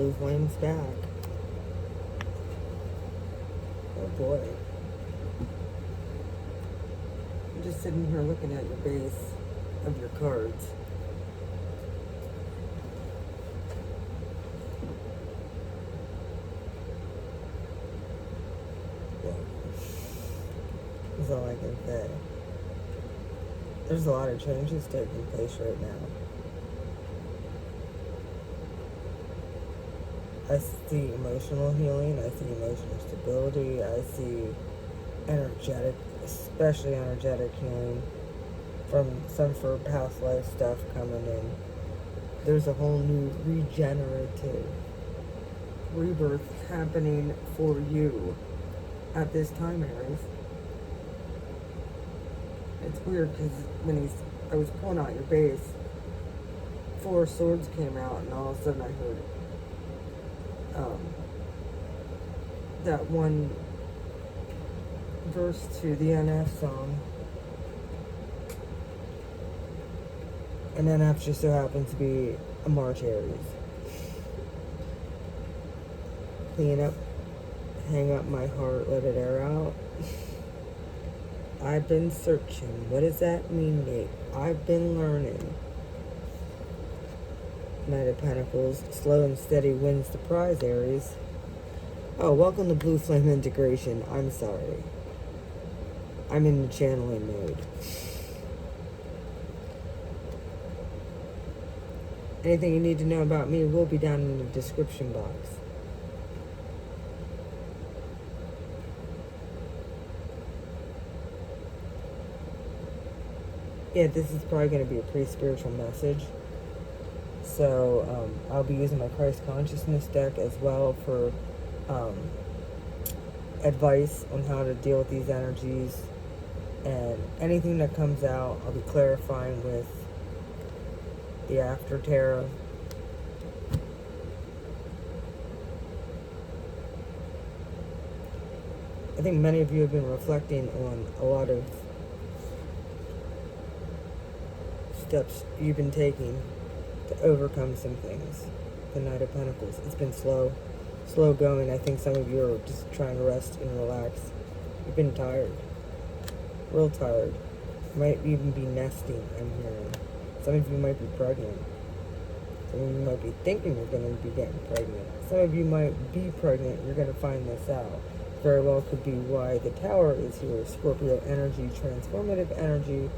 blue flame's back. Oh boy. I'm just sitting here looking at your base of your cards. That's all I can say. There's a lot of changes taking place right now. I see emotional healing, I see emotional stability, I see energetic, especially energetic healing from some for past life stuff coming in. There's a whole new regenerative rebirth happening for you at this time, Aries. It's weird because when I was pulling out your base, 4 swords came out, and all of a sudden I heard that one verse to the NF song. And NF just so happens to be a March Aries. Clean up, hang up my heart, let it air out. I've been searching. What does that mean, Nate? I've been learning. Knight of Pentacles. Slow and steady wins the prize, Aries. Oh, welcome to Blue Flame Integration. I'm sorry. I'm in the channeling mode. Anything you need to know about me will be down in the description box. Yeah, this is probably going to be a pretty spiritual message. So, I'll be using my Christ Consciousness deck as well for advice on how to deal with these energies. And anything that comes out, I'll be clarifying with the After Tarot. I think many of you have been reflecting on a lot of steps you've been taking to overcome some things. The Knight of Pentacles. It's been slow going. I think some of you are just trying to rest and relax. You've been tired. Real tired. Might even be nesting, I'm hearing. Some of you might be pregnant. Some of you might be thinking you're going to be getting pregnant. Some of you might be pregnant. You're going to find this out. Very well could be why the Tower is here. Scorpio energy, transformative energy.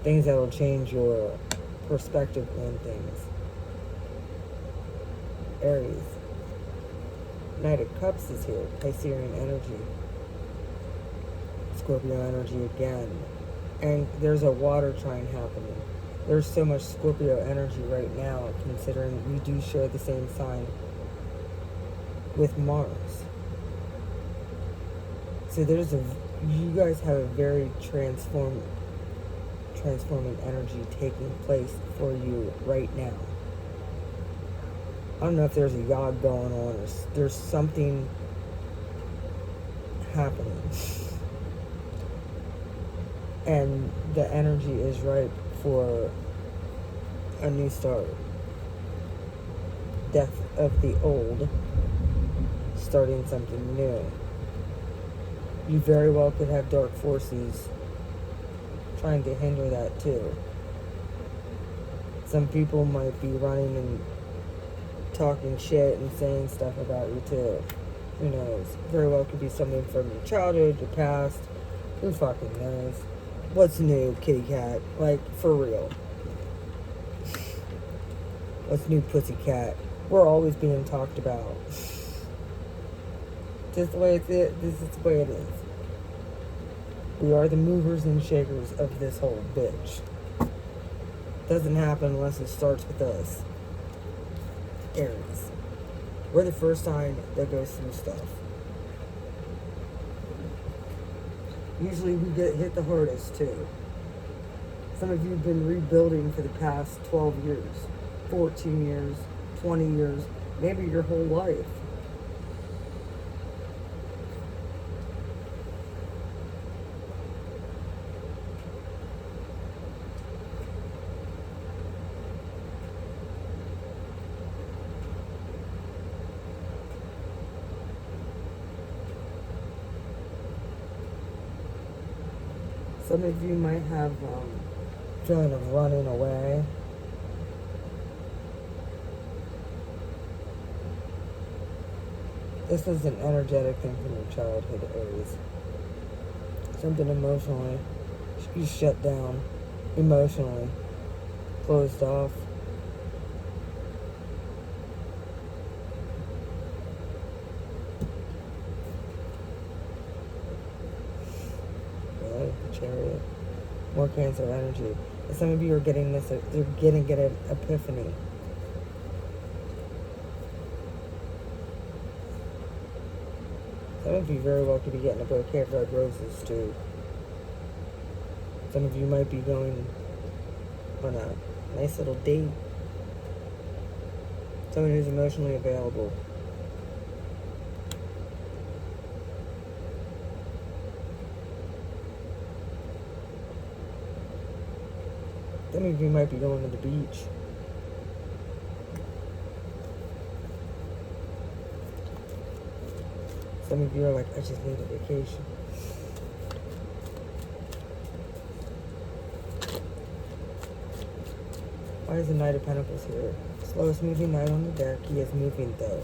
Things that will change your perspective on things. Aries. Knight of Cups is here. Piscean energy. Scorpio energy again. And there's a water trine happening. There's so much Scorpio energy right now, considering we do share the same sign with Mars. So you guys have a very transforming energy taking place for you right now. I don't know if there's a yod going on or there's something happening. And the energy is ripe for a new start. Death of the old, starting something new. You very well could have dark forces trying to hinder that too. Some people might be running and talking shit and saying stuff about you too. Who knows? Very well could be something from your childhood, your past. Who fucking knows? What's new, kitty cat? Like, for real. What's new, pussycat? We're always being talked about. Just the way this is the way it is. We are the movers and shakers of this whole bitch. Doesn't happen unless it starts with us. Aries. We're the first sign that goes through stuff. Usually we get hit the hardest too. Some of you have been rebuilding for the past 12 years, 14 years, 20 years, maybe your whole life. Some of you might have feeling of running away. This is an energetic thing from your childhood, Aries. Something emotionally. You shut down. Emotionally. Closed off. Really? Chariot. More Cancer energy. And some of you are getting this, you're getting an epiphany. Some of you very well could be getting a bouquet of red roses too. Some of you might be going on a nice little date. Someone who's emotionally available. Some of you might be going to the beach. Some of you are like, I just need a vacation. Why is the Knight of Pentacles here? Slowest moving knight on the deck. He is moving though.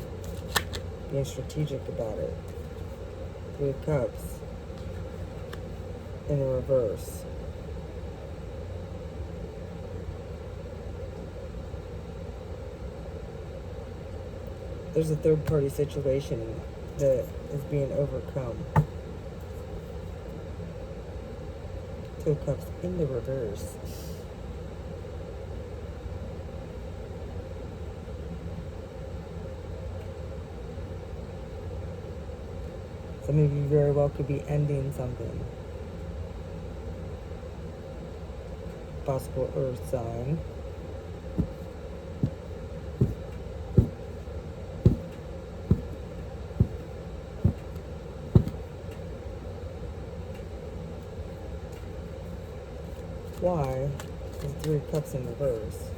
Being strategic about it. Three of Cups. In the reverse. There's a third party situation that is being overcome. Two of Cups in the reverse. Some of you very well could be ending something. Possible earth sign. Why? The Three of Cups in reverse.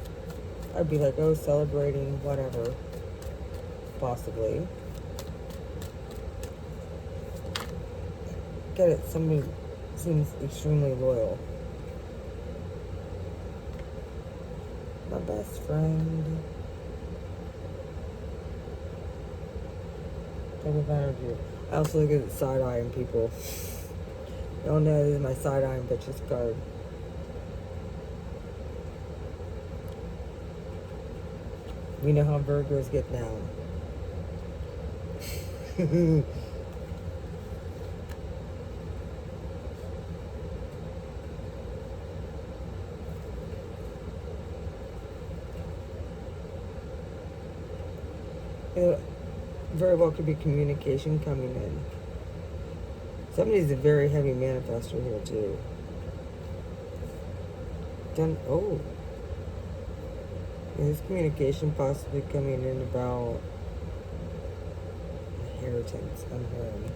I'd be like, oh, celebrating, whatever. Possibly. Get it, somebody seems extremely loyal. My best friend. Type of energy. I also look at side-eyeing people. Y'all know this is my side-eyeing bitches card. We know how Virgos get down. It very well could be communication coming in. Somebody's a very heavy manifestor here too. Oh. Is communication possibly coming in about inheritance? I'm hearing.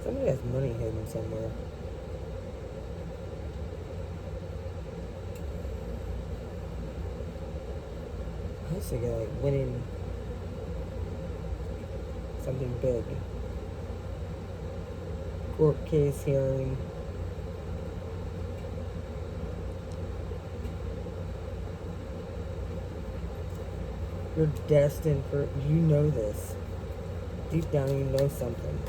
Somebody has money hidden somewhere. I was thinking like winning something big. Court case hearing. You're destined for, you know this. Deep down you know something.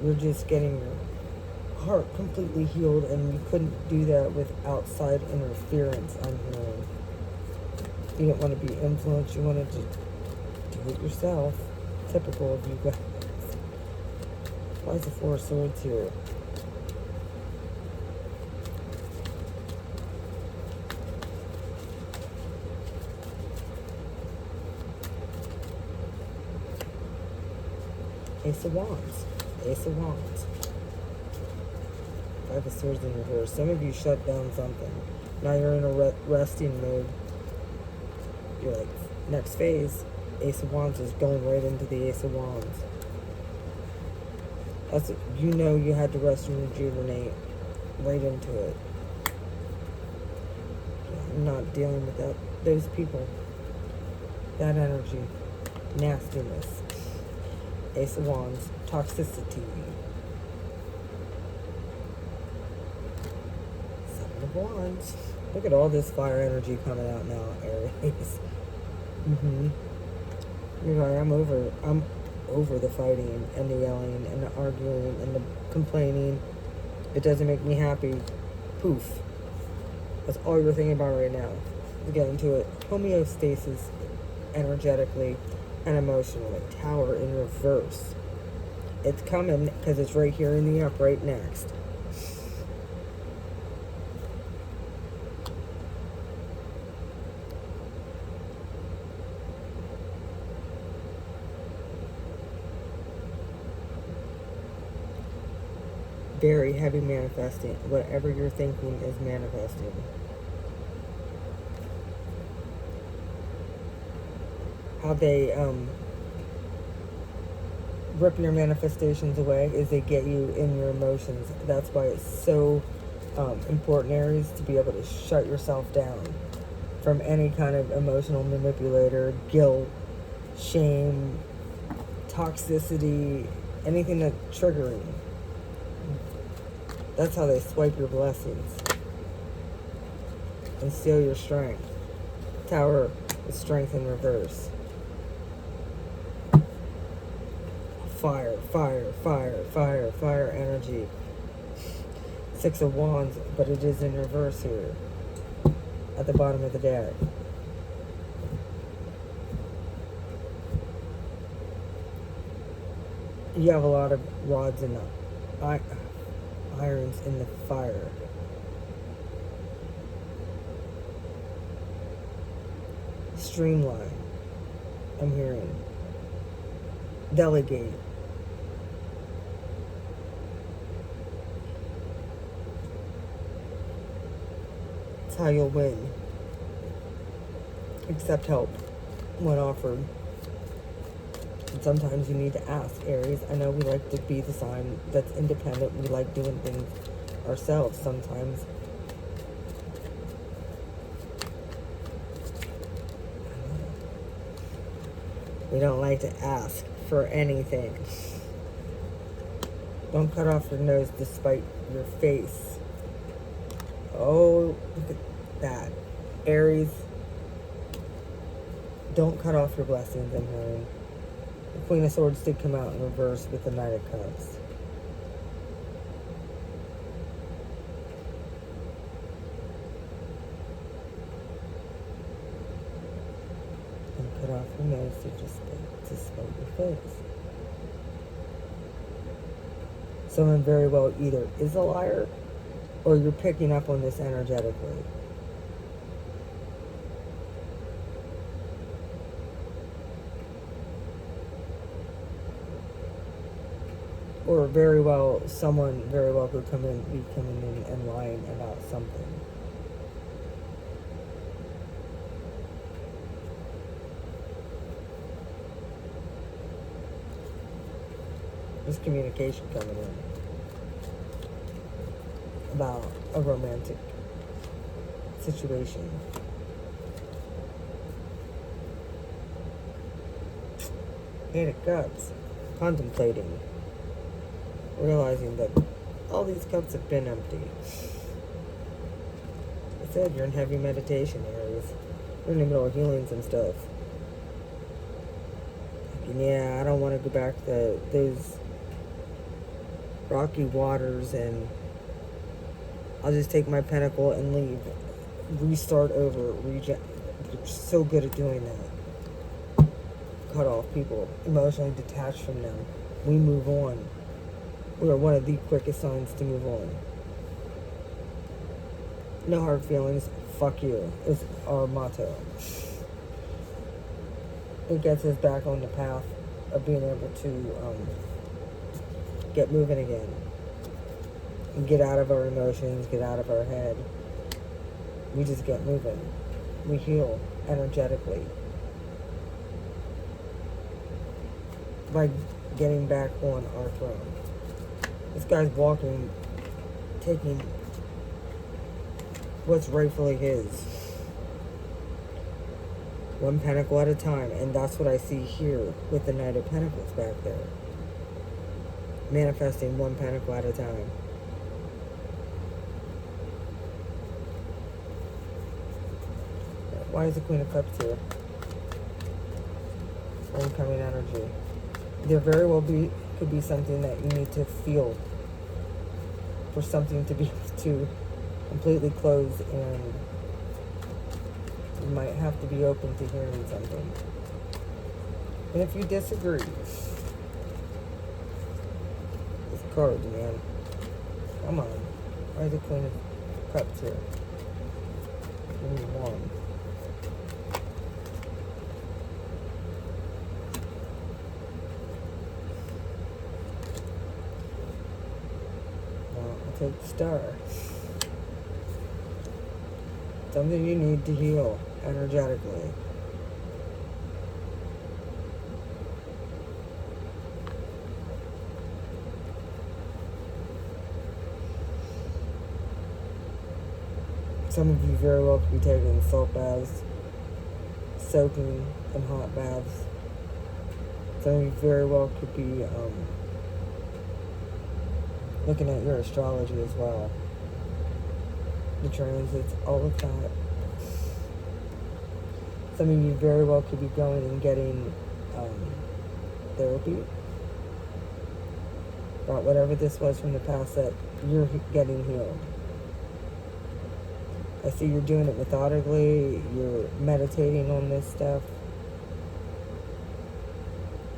You're just getting your heart completely healed, and you couldn't do that with outside interference, I'm hearing. You didn't want to be influenced, you wanted to do it yourself. Typical of you guys. Why is the Four of Swords here? Ace of Wands. Ace of Wands. Five of Swords in reverse. Some of you shut down something. Now you're in a resting mode. You're like, next phase. Ace of Wands is going right into the Ace of Wands. That's it. You know you had to rest and rejuvenate right into it. I'm not dealing with that. Those people. That energy. Nastiness. Ace of Wands. Toxicity. Seven of Wands. Look at all this fire energy coming out now, Aries. You're like, I'm over the fighting and the yelling and the arguing and the complaining. It doesn't make me happy. Poof. That's all you're thinking about right now. Let's get into it. Homeostasis energetically and emotionally. Tower in reverse. It's coming because it's right here in the upright next. Very heavy manifesting. Whatever you're thinking is manifesting. How they rip your manifestations away is they get you in your emotions. That's why it's so important, Aries, to be able to shut yourself down from any kind of emotional manipulator, guilt, shame, toxicity, anything that's triggering. That's how they swipe your blessings and steal your strength. Tower is strength in reverse. Fire, fire, fire, fire, fire energy. Six of Wands, but it is in reverse here at the bottom of the deck. You have a lot of rods in the irons in the fire. Streamline. I'm hearing. Delegate. It's how you'll win. Accept help when offered. And sometimes you need to ask, Aries. I know we like to be the sign that's independent. We like doing things ourselves sometimes. We don't like to ask for anything. Don't cut off your nose despite your face. Oh, look at that. Aries, don't cut off your blessings, I'm hearing. The Queen of Swords did come out in reverse with the Knight of Cups. Don't cut off your nose to spite your face. Someone very well either is a liar or you're picking up on this energetically. Or someone very well could be coming in and lying about something. There's communication coming in about a romantic situation. Eight of Cups. Contemplating. Realizing that all these cups have been empty. I said you're in heavy meditation, Aries. You're in the middle of healing some stuff. And yeah, I don't want to go back to those rocky waters and I'll just take my pentacle and leave. Restart over. You're so good at doing that. Cut off people. Emotionally detached from them. We move on. We are one of the quickest signs to move on. No hard feelings. Fuck you is our motto. It gets us back on the path of being able to get moving again. And get out of our emotions, get out of our head. We just get moving. We heal energetically. By getting back on our throne. This guy's walking, taking what's rightfully his. One pentacle at a time. And that's what I see here with the Knight of Pentacles back there. Manifesting one pentacle at a time. Why is the Queen of Cups here? Incoming energy. There very well could be something that you need to feel for something to be able to completely close, and you might have to be open to hearing something. And if you disagree, this card, man. Come on. Why is the Queen of Cups here? Give me one. Take the Star. Something you need to heal energetically. Some of you very well could be taking salt baths, soaking in hot baths. Some of you very well could be looking at your astrology as well. The transits, all of that. Some of you very well could be going and getting therapy. About whatever this was from the past that you're getting healed. I see you're doing it methodically. You're meditating on this stuff.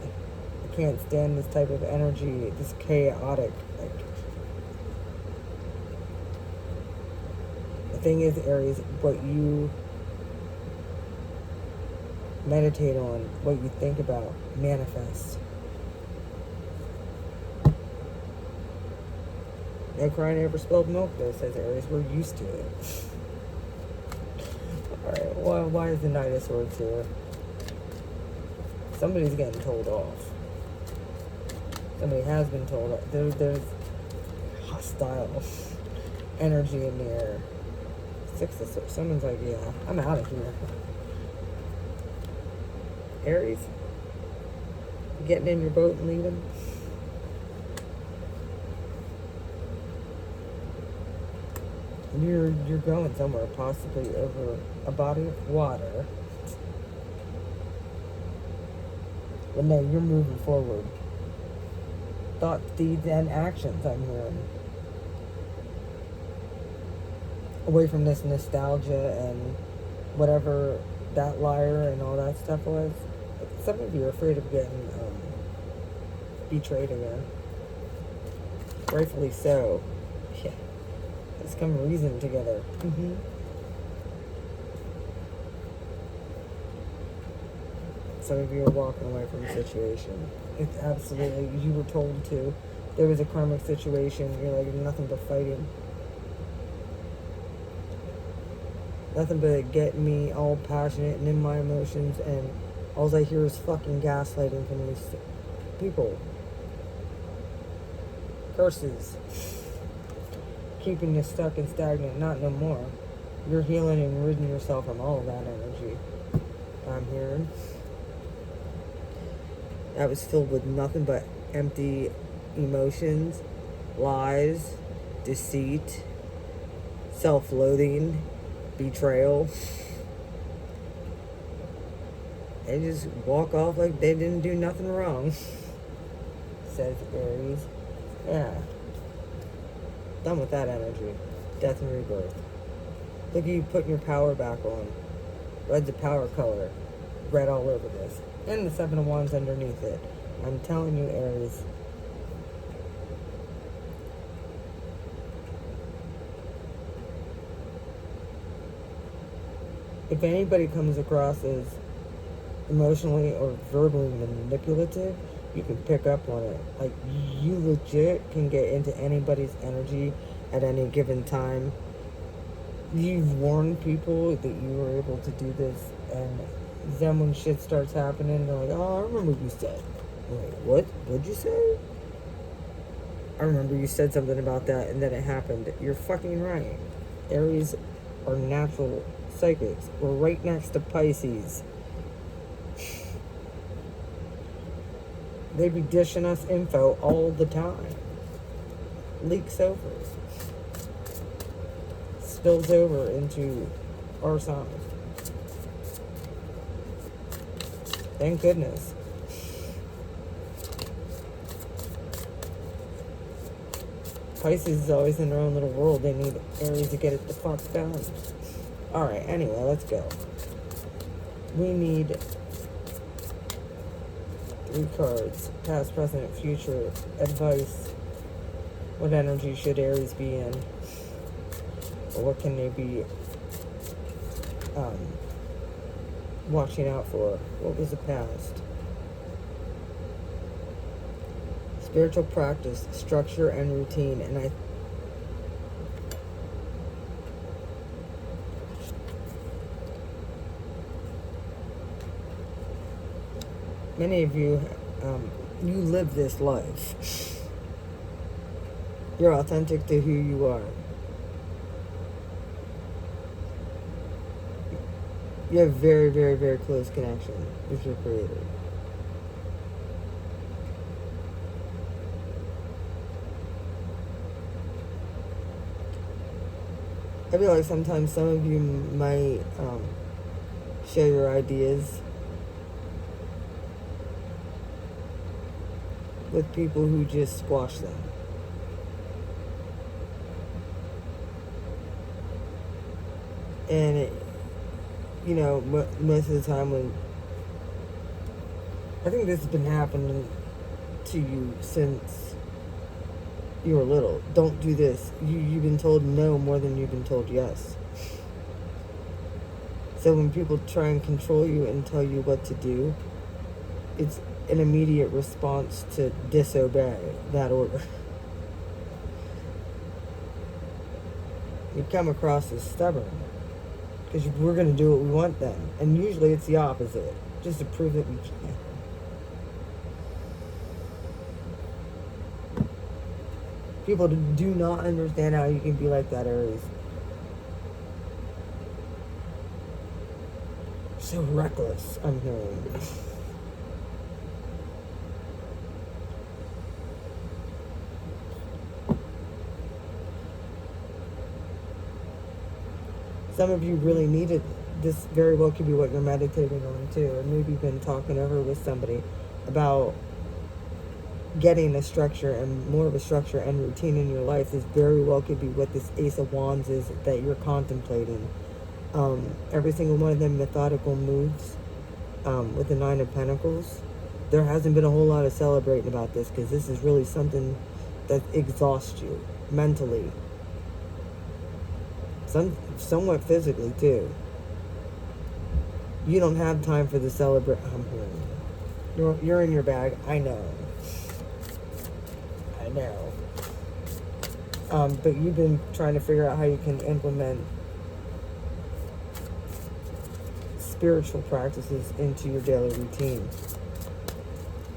I can't stand this type of energy, this chaotic, like, the thing is, Aries, what you meditate on, what you think about, manifests. No crying over spilled milk, though, says Aries. We're used to it. Alright, well, why is the Knight of Swords here? Somebody's getting told off. Somebody has been told off. There's hostile energy in the air. Six of Swords. Someone's like, yeah, I'm out of here. Aries, you getting in your boat and leaving? You're going somewhere, possibly over a body of water. But no, you're moving forward. Thoughts, deeds, and actions, I'm hearing. Away from this nostalgia and whatever that liar and all that stuff was. Some of you are afraid of getting betrayed again. Rightfully so. Yeah. Let's come reason together. Some of you are walking away from a situation. It's absolutely, you were told to. There was a karmic situation. You're like, nothing but fighting. Nothing but getting me all passionate and in my emotions, and all I hear is fucking gaslighting from these people. Curses. Keeping you stuck and stagnant. Not no more. You're healing and ridding yourself from all of that energy. I'm hearing. That was filled with nothing but empty emotions, lies, deceit, self-loathing, betrayal. They just walk off like they didn't do nothing wrong, says Aries. Yeah. Done with that energy. Death and rebirth. Look at you putting your power back on. Red's a power color. Red all over this. And the Seven of Wands underneath it. I'm telling you, Aries. If anybody comes across as emotionally or verbally manipulative, you can pick up on it. Like, you legit can get into anybody's energy at any given time. You've warned people that you were able to do this, and then when shit starts happening, they're like, oh, I remember what you said. Wait, what? What'd you say? I remember you said something about that, and then it happened. You're fucking right. Aries are natural psychics. We're right next to Pisces. They be dishing us info all the time. Leaks over. Spills over into our sign. Thank goodness. Pisces is always in their own little world. They need Aries to get it the fuck done. Alright, anyway, let's go. We need 3 cards. Past, present, future, advice. What energy should Aries be in? Or what can they be watching out for? What was the past? Spiritual practice, structure, and routine. And many of you, you live this life. You're authentic to who you are. You have very, very, very close connection with your Creator. I feel like sometimes some of you might share your ideas with people who just squash them. And it, you know, most of the time when, I think this has been happening to you since you were little. Don't do this. You've been told no more than you've been told yes. So when people try and control you and tell you what to do, it's an immediate response to disobey that order. You come across as stubborn. Because we're going to do what we want then. And usually it's the opposite. Just to prove that we can. People do not understand how you can be like that, Aries. So reckless, I'm hearing. Some of you really need it. This very well could be what you're meditating on too. Or maybe you've been talking over with somebody about getting a structure and more of a structure and routine in your life. This very well could be what this Ace of Wands is that you're contemplating. Every single one of them methodical moves with the Nine of Pentacles. There hasn't been a whole lot of celebrating about this because this is really something that exhausts you mentally. Somewhat physically too. You don't have time for the celebrate. I'm hearing you're in your bag. I know. But you've been trying to figure out how you can implement spiritual practices into your daily routine.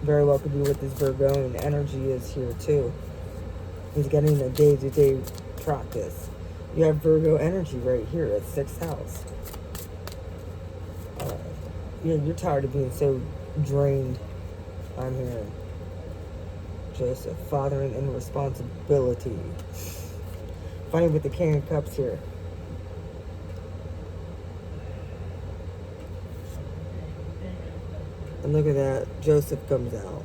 Very well could be what this Virgoan energy is here too. He's getting a day-to-day practice. You have Virgo energy right here at 6th house. You're tired of being so drained. I'm hearing. Joseph, fathering and responsibility. Funny with the King of Cups here. And look at that. Joseph comes out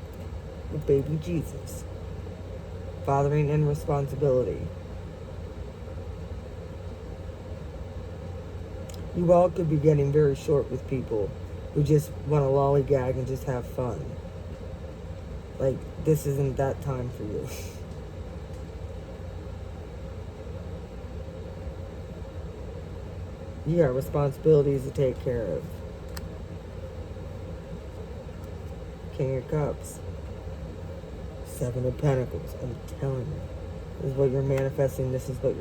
with baby Jesus. Fathering and responsibility. You all could be getting very short with people who just want to lollygag and just have fun. Like, this isn't that time for you. You got responsibilities to take care of. King of Cups. 7 of Pentacles. I'm telling you. This is what you're manifesting. This is what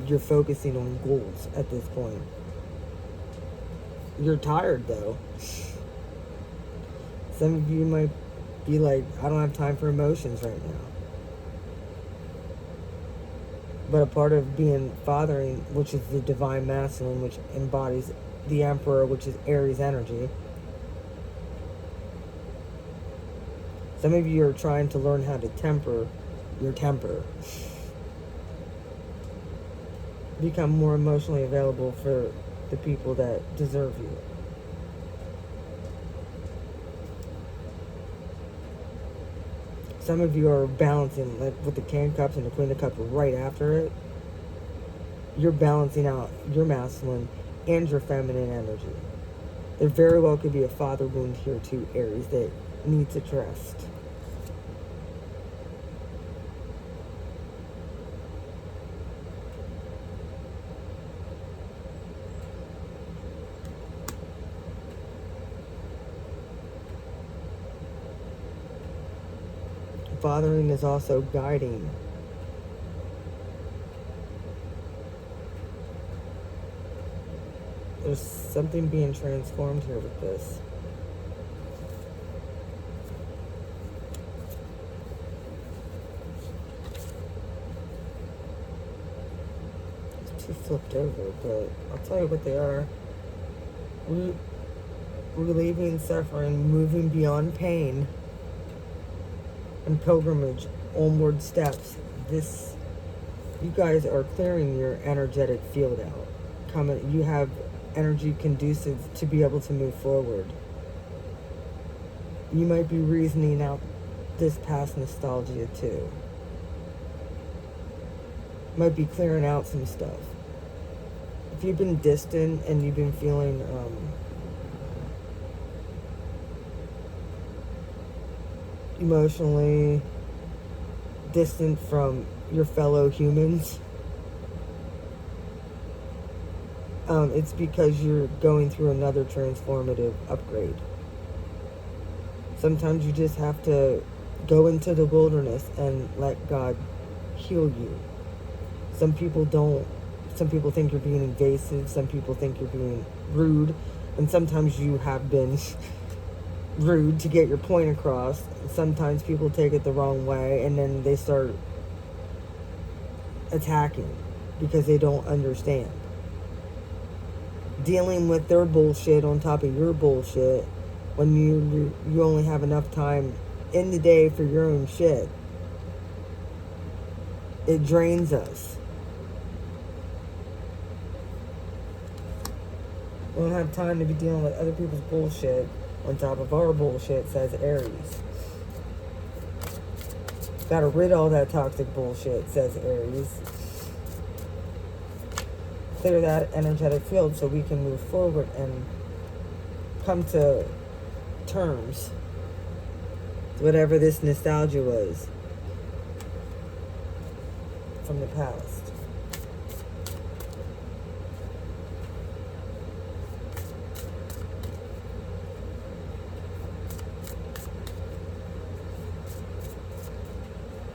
you're focusing on goals at this point. You're tired, though. Some of you might be like, I don't have time for emotions right now. But a part of being fathering, which is the divine masculine, which embodies the Emperor, which is Aries energy. Some of you are trying to learn how to temper your temper. Become more emotionally available for the people that deserve you. Some of you are balancing, like with the King of Cups and the Queen of Cups right after it. You're balancing out your masculine and your feminine energy. There very well could be a father wound here too, Aries, that needs addressed. Fathering is also guiding. There's something being transformed here with this. It's too flipped over, but I'll tell you what they are. Relieving suffering, moving beyond pain, and pilgrimage, onward steps. This, you guys are clearing your energetic field out. You have energy conducive to be able to move forward. You might be reasoning out this past nostalgia too. Might be clearing out some stuff. If you've been distant and you've been feeling emotionally distant from your fellow humans, it's because you're going through another transformative upgrade. Sometimes you just have to go into the wilderness and let God heal you. Some people don't. Some people think you're being invasive. Some people think you're being rude. And sometimes you have been rude to get your point across. Sometimes people take it the wrong way and then they start attacking because they don't understand. Dealing with their bullshit on top of your bullshit when you only have enough time in the day for your own shit. It drains us. We don't have time to be dealing with other people's bullshit on top of our bullshit, says Aries. Gotta rid all that toxic bullshit, says Aries. Clear that energetic field so we can move forward and come to terms with whatever this nostalgia was from the past.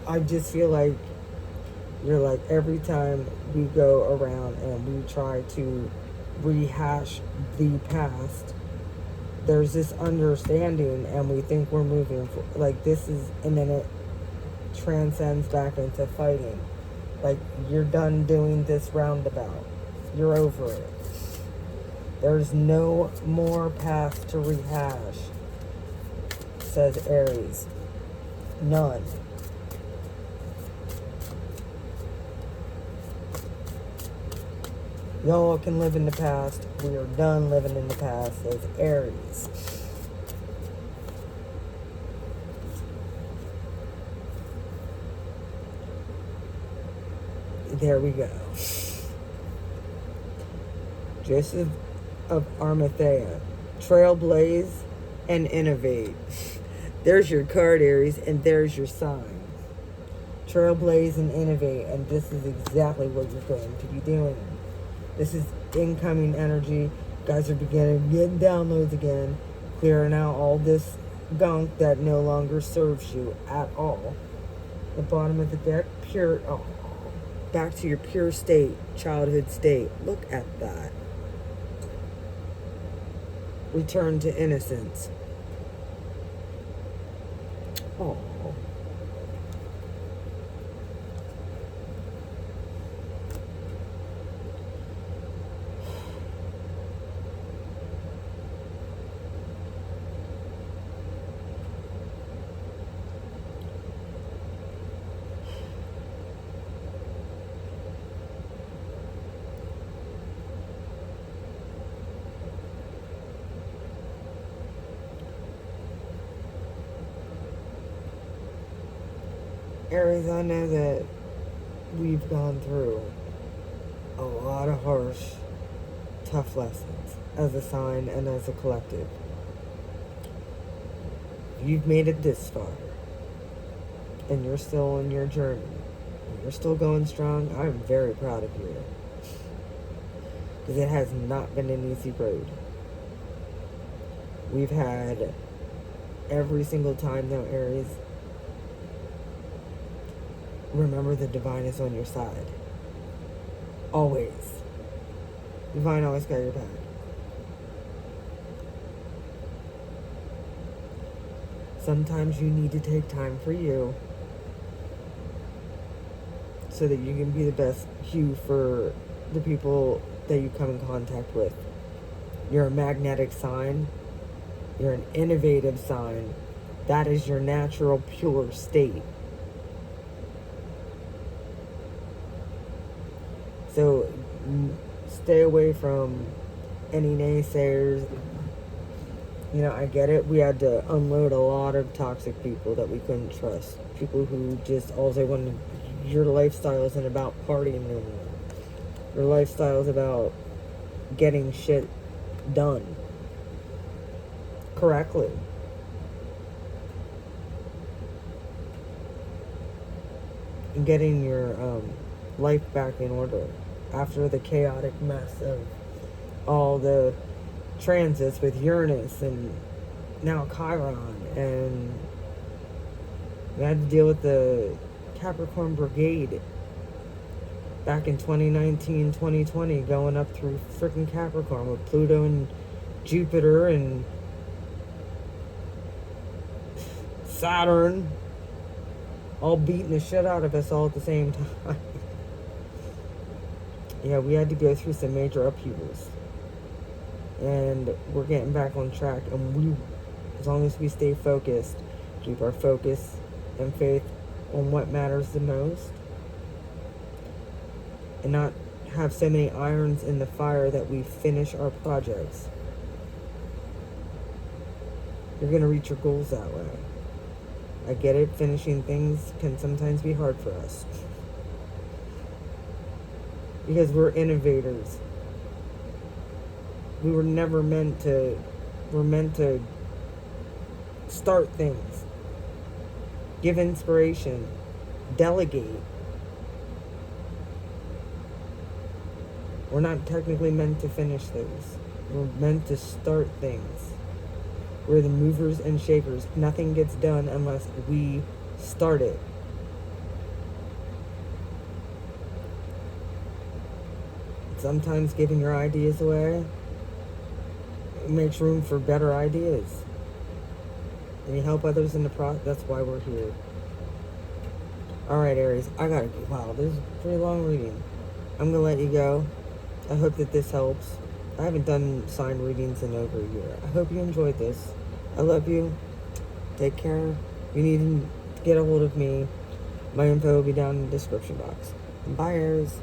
I just feel like you're like, every time we go around and we try to rehash the past, there's this understanding and we think we're moving like this is, and then it transcends back into fighting. Like, you're done doing this roundabout. You're over it. There's no more path to rehash, says Aries. None. Y'all can live in the past. We are done living in the past, says Aries. There we go. Joseph of Arimathea. Trailblaze and innovate. There's your card, Aries, and there's your sign. Trailblaze and innovate, and this is exactly what you're going to be doing. This is incoming energy. You guys are beginning to get downloads again, clearing out all this gunk that no longer serves you at all. The bottom of the deck, pure, back to your pure state, childhood state. Look at that. Return to innocence. Oh. Aries, I know that we've gone through a lot of harsh, tough lessons as a sign and as a collective. You've made it this far, and you're still on your journey. You're still going strong. I'm very proud of you. Because it has not been an easy road. We've had every single time, though, Aries, remember the divine is on your side. Always. Divine always got your back. Sometimes you need to take time for you so that you can be the best you for the people that you come in contact with. You're a magnetic sign. You're an innovative sign. That is your natural, pure state. So stay away from any naysayers. You know, I get it. We had to unload a lot of toxic people that we couldn't trust. People who just all they wanted. Your lifestyle isn't about partying no more. Your lifestyle is about getting shit done correctly. And getting your life back in order after the chaotic mess of all the transits with Uranus and now Chiron, and we had to deal with the Capricorn Brigade back in 2019, 2020, going up through freaking Capricorn with Pluto and Jupiter and Saturn all beating the shit out of us all at the same time. Yeah, we had to go through some major upheavals. And we're getting back on track. And we, as long as we stay focused, keep our focus and faith on what matters the most, and not have so many irons in the fire that we finish our projects, you're going to reach your goals that way. I get it, finishing things can sometimes be hard for us. Because we're innovators. We're meant to start things, give inspiration, delegate. We're not technically meant to finish things. We're meant to start things. We're the movers and shakers. Nothing gets done unless we start it. Sometimes giving your ideas away makes room for better ideas. And you help others in the process. That's why we're here. Alright, Aries. I gotta go. Wow, this is a pretty long reading. I'm gonna let you go. I hope that this helps. I haven't done sign readings in over a year. I hope you enjoyed this. I love you. Take care. If you need to get a hold of me, my info will be down in the description box. Bye, Aries.